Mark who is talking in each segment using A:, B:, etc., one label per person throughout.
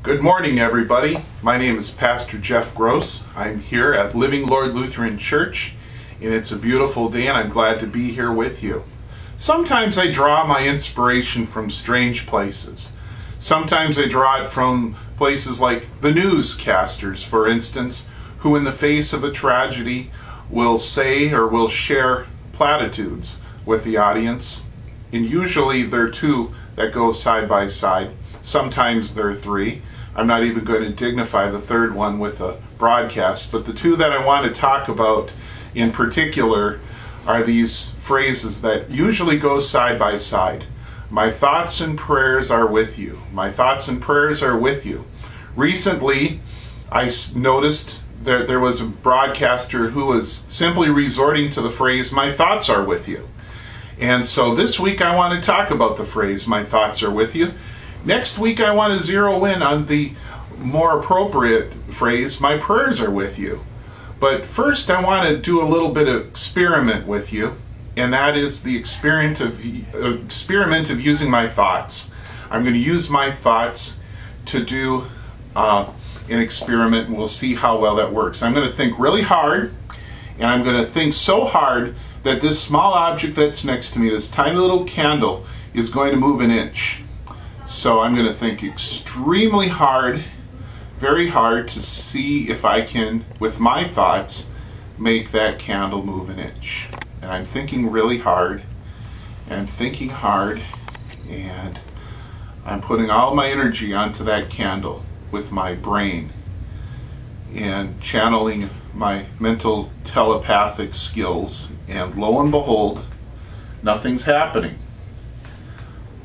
A: Good morning, everybody. My name is Pastor Jeff Gross. I'm here at Living Lord Lutheran Church, and it's a beautiful day, and I'm glad to be here with you. Sometimes I draw my inspiration from strange places. Sometimes I draw it from places like the newscasters, for instance, who in the face of a tragedy will say or will share platitudes with the audience. And usually there are two that go side by side. Sometimes there are three. I'm not even going to dignify the third one with a broadcast, but the two that I want to talk about in particular are these phrases that usually go side by side. My thoughts and prayers are with you. My thoughts and prayers are with you. Recently, I noticed that there was a broadcaster who was simply resorting to the phrase, my thoughts are with you. And so this week I want to talk about the phrase, my thoughts are with you. Next week I want to zero in on the more appropriate phrase, my prayers are with you. But first I want to do a little bit of experiment with you, and that is the experiment of using my thoughts. I'm going to use my thoughts to do an experiment, and we'll see how well that works. I'm going to think really hard, and I'm going to think so hard that this small object that's next to me, this tiny little candle, is going to move an inch. So I'm going to think extremely hard, very hard, to see if I can, with my thoughts, make that candle move an inch. And I'm thinking really hard, and thinking hard, and I'm putting all my energy onto that candle with my brain and channeling my mental telepathic skills, and lo and behold, nothing's happening.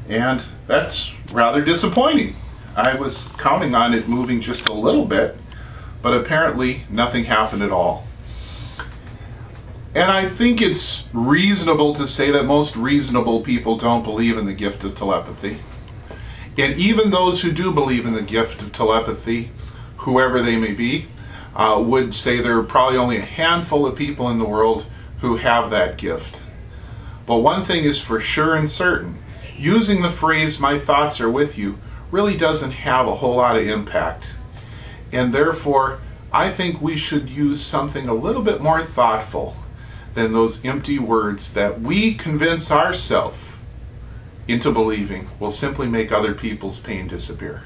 A: And that's rather disappointing. I was counting on it moving just a little bit, but apparently nothing happened at all. And I think it's reasonable to say that most reasonable people don't believe in the gift of telepathy. And even those who do believe in the gift of telepathy, whoever they may be, would say there are probably only a handful of people in the world who have that gift. But one thing is for sure and certain, using the phrase, my thoughts are with you, really doesn't have a whole lot of impact. And therefore, I think we should use something a little bit more thoughtful than those empty words that we convince ourselves into believing will simply make other people's pain disappear.